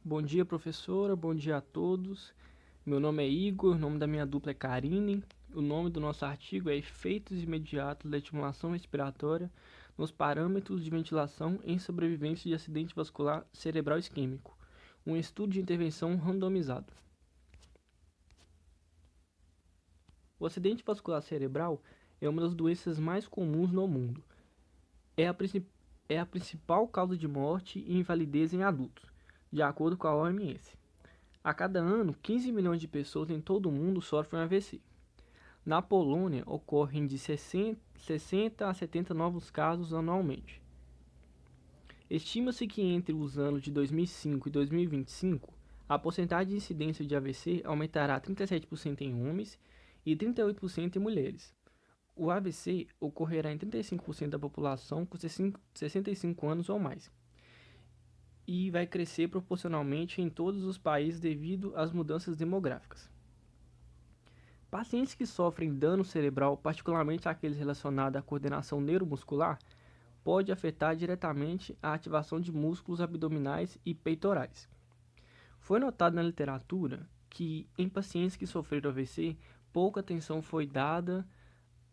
Bom dia, professora. Bom dia a todos. Meu nome é Igor, o nome da minha dupla é Karine. O nome do nosso artigo é Efeitos imediatos da estimulação respiratória nos parâmetros de ventilação em sobrevivência de acidente vascular cerebral isquêmico. Um estudo de intervenção randomizado. O acidente vascular cerebral é uma das doenças mais comuns no mundo. É a principal causa de morte e invalidez em adultos, de acordo com a OMS. A cada ano, 15 milhões de pessoas em todo o mundo sofrem AVC. Na Polônia, ocorrem de 60 a 70 novos casos anualmente. Estima-se que entre os anos de 2005 e 2025, a porcentagem de incidência de AVC aumentará 37% em homens e 38% em mulheres. O AVC ocorrerá em 35% da população com 65 anos ou mais, e vai crescer proporcionalmente em todos os países devido às mudanças demográficas. Pacientes que sofrem dano cerebral, particularmente aqueles relacionados à coordenação neuromuscular, pode afetar diretamente a ativação de músculos abdominais e peitorais. Foi notado na literatura que, em pacientes que sofreram AVC, pouca atenção foi dada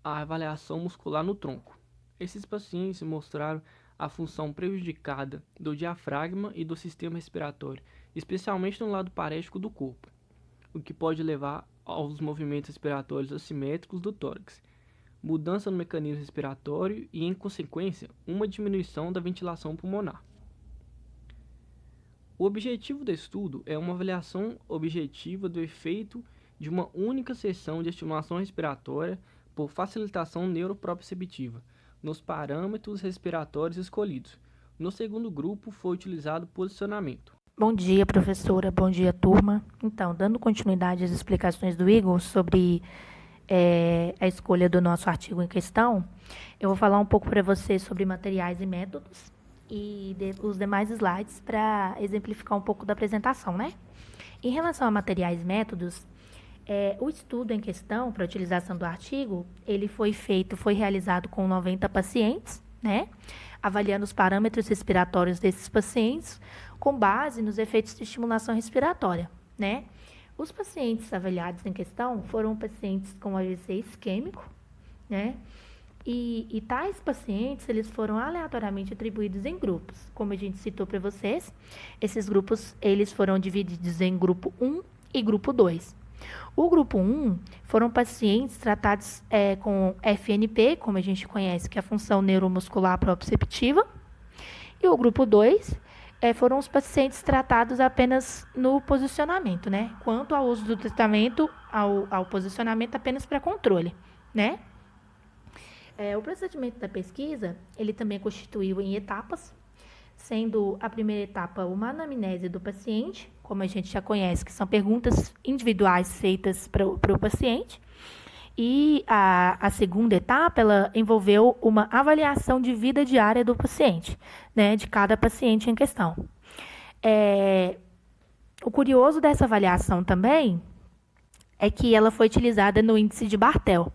à avaliação muscular no tronco. Esses pacientes mostraram a função prejudicada do diafragma e do sistema respiratório, especialmente no lado parético do corpo, o que pode levar aos movimentos respiratórios assimétricos do tórax, mudança no mecanismo respiratório e, em consequência, uma diminuição da ventilação pulmonar. O objetivo do estudo é uma avaliação objetiva do efeito de uma única sessão de estimulação respiratória por facilitação neuroproprioceptiva nos parâmetros respiratórios escolhidos. No segundo grupo, foi utilizado posicionamento. Bom dia, professora. Bom dia, turma. Então, dando continuidade às explicações do Igor sobre a escolha do nosso artigo em questão, eu vou falar um pouco para vocês sobre materiais e métodos e os demais slides para exemplificar um pouco da apresentação, né? Em relação a materiais e métodos, o estudo em questão, para a utilização do artigo, ele foi realizado com 90 pacientes, né? Avaliando os parâmetros respiratórios desses pacientes com base nos efeitos de estimulação respiratória, né? Os pacientes avaliados em questão foram pacientes com AVC isquêmico, né? E tais pacientes, eles foram aleatoriamente atribuídos em grupos. Como a gente citou para vocês, esses grupos, eles foram divididos em grupo 1 e grupo 2. O grupo 1 foram pacientes tratados com FNP, como a gente conhece, que é a função neuromuscular proprioceptiva. E o grupo 2 foram os pacientes tratados apenas no posicionamento, né? Quanto ao uso do tratamento, ao posicionamento apenas para controle, né? O procedimento da pesquisa, ele também constituiu em etapas, sendo a primeira etapa uma anamnese do paciente, como a gente já conhece, que são perguntas individuais feitas para o paciente. E a segunda etapa, ela envolveu uma avaliação de vida diária do paciente, né, de cada paciente em questão. O curioso dessa avaliação também é que ela foi utilizada no índice de Barthel,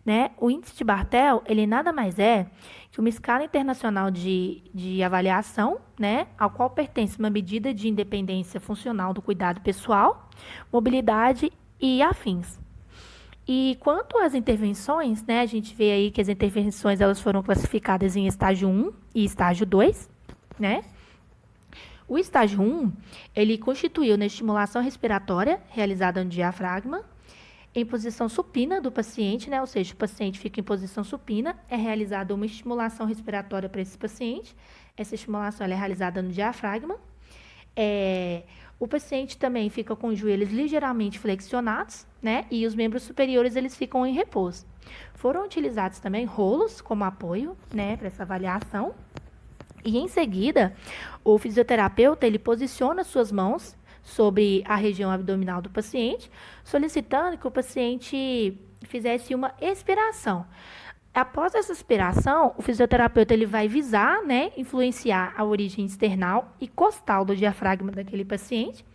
né? O índice de Barthel, ele nada mais é que uma escala internacional de avaliação, né, ao qual pertence uma medida de independência funcional do cuidado pessoal, mobilidade e afins. E quanto às intervenções, né, a gente vê aí que as intervenções elas foram classificadas em estágio 1 e estágio 2, né? O estágio 1, ele constituiu na estimulação respiratória realizada no diafragma, em posição supina do paciente, né? Ou seja, o paciente fica em posição supina, é realizada uma estimulação respiratória para esse paciente. Essa estimulação é realizada no diafragma. O paciente também fica com os joelhos ligeiramente flexionados, né? E os membros superiores eles ficam em repouso. Foram utilizados também rolos como apoio, né, para essa avaliação. E em seguida, o fisioterapeuta ele posiciona suas mãos sobre a região abdominal do paciente, solicitando que o paciente fizesse uma expiração. Após essa expiração, o fisioterapeuta ele vai visar, né, influenciar a origem external e costal do diafragma daquele paciente,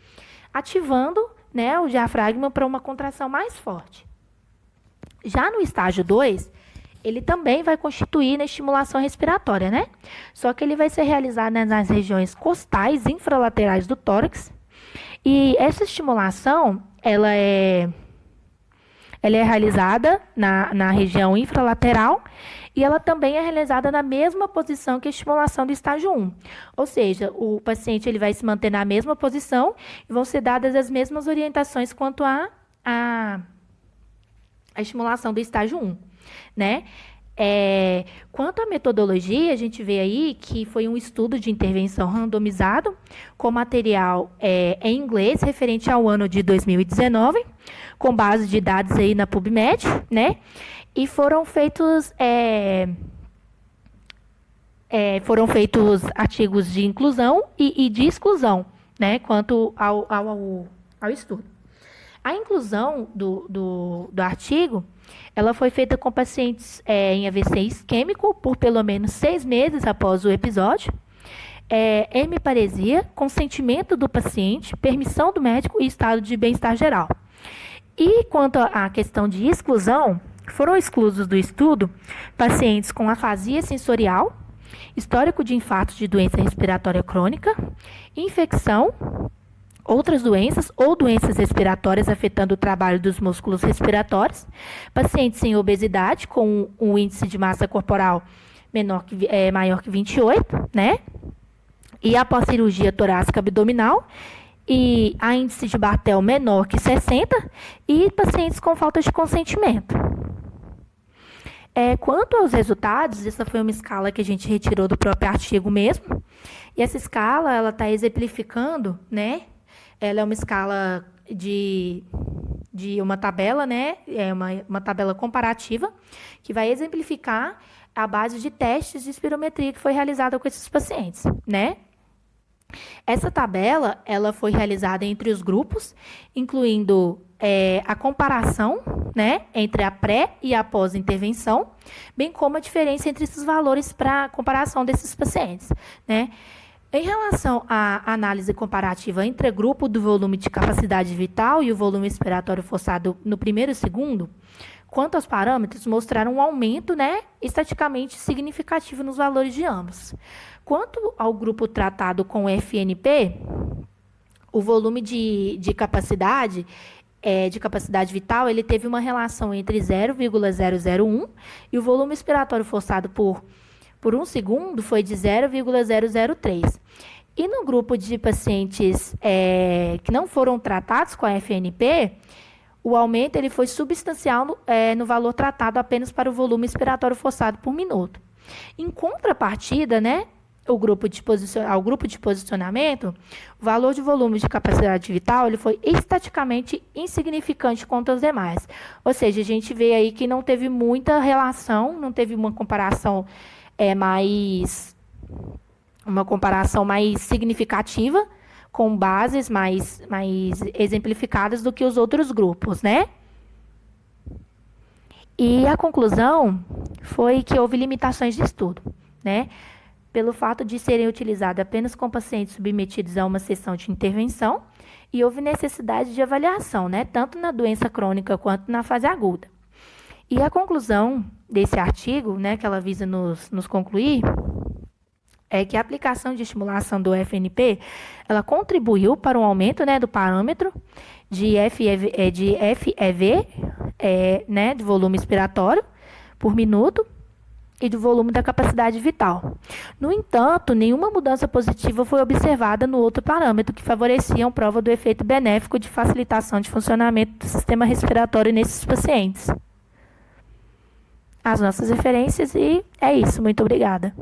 ativando, né, o diafragma para uma contração mais forte. Já no estágio 2, ele também vai constituir na estimulação respiratória, né? Só que ele vai ser realizado nas regiões costais infralaterais do tórax, E essa estimulação, ela é realizada na região infralateral e ela também é realizada na mesma posição que a estimulação do estágio 1. Ou seja, o paciente ele vai se manter na mesma posição e vão ser dadas as mesmas orientações quanto a estimulação do estágio 1, né? Quanto à metodologia, a gente vê aí que foi um estudo de intervenção randomizado com material em inglês referente ao ano de 2019, com base de dados aí na PubMed, né? E foram feitos artigos de inclusão e de exclusão, né? Quanto ao estudo. A inclusão do artigo, ela foi feita com pacientes em AVC isquêmico por pelo menos 6 meses após o episódio, hemiparesia, consentimento do paciente, permissão do médico e estado de bem-estar geral. E quanto à questão de exclusão, foram exclusos do estudo pacientes com afasia sensorial, histórico de infarto de doença respiratória crônica, infecção, outras doenças ou doenças respiratórias afetando o trabalho dos músculos respiratórios, pacientes sem obesidade com um índice de massa corporal maior que 28, né? E após cirurgia torácica abdominal, e a índice de Barthel menor que 60, e pacientes com falta de consentimento. Quanto aos resultados, essa foi uma escala que a gente retirou do próprio artigo mesmo, e essa escala, ela está exemplificando, né? Ela é uma escala de uma tabela, né? É uma tabela comparativa que vai exemplificar a base de testes de espirometria que foi realizada com esses pacientes, né? Essa tabela, ela foi realizada entre os grupos, incluindo a comparação, né, entre a pré e a pós-intervenção, bem como a diferença entre esses valores para a comparação desses pacientes, né? Em relação à análise comparativa entre grupo do volume de capacidade vital e o volume expiratório forçado no primeiro e segundo, quanto aos parâmetros, mostraram um aumento, né, estatisticamente significativo nos valores de ambos. Quanto ao grupo tratado com FNP, o volume de capacidade vital, ele teve uma relação entre 0,001 e o volume expiratório forçado por 1 segundo foi de 0,003. E no grupo de pacientes que não foram tratados com a FNP, o aumento ele foi substancial no valor tratado apenas para o volume expiratório forçado por minuto. Em contrapartida, né, ao grupo de posicionamento, o valor de volume de capacidade vital ele foi estatisticamente insignificante quanto aos demais. Ou seja, a gente vê aí que não teve muita relação, não teve uma comparação mais significativa, com bases mais exemplificadas do que os outros grupos, né? E a conclusão foi que houve limitações de estudo, né? Pelo fato de serem utilizadas apenas com pacientes submetidos a uma sessão de intervenção, e houve necessidade de avaliação, né? Tanto na doença crônica quanto na fase aguda. E a conclusão desse artigo, né, que ela visa nos concluir, é que a aplicação de estimulação do FNP, ela contribuiu para um aumento, né, do parâmetro de FEV, né, de volume expiratório por minuto e do volume da capacidade vital. No entanto, nenhuma mudança positiva foi observada no outro parâmetro que favorecia a prova do efeito benéfico de facilitação de funcionamento do sistema respiratório nesses pacientes. As nossas referências e é isso. Muito obrigada.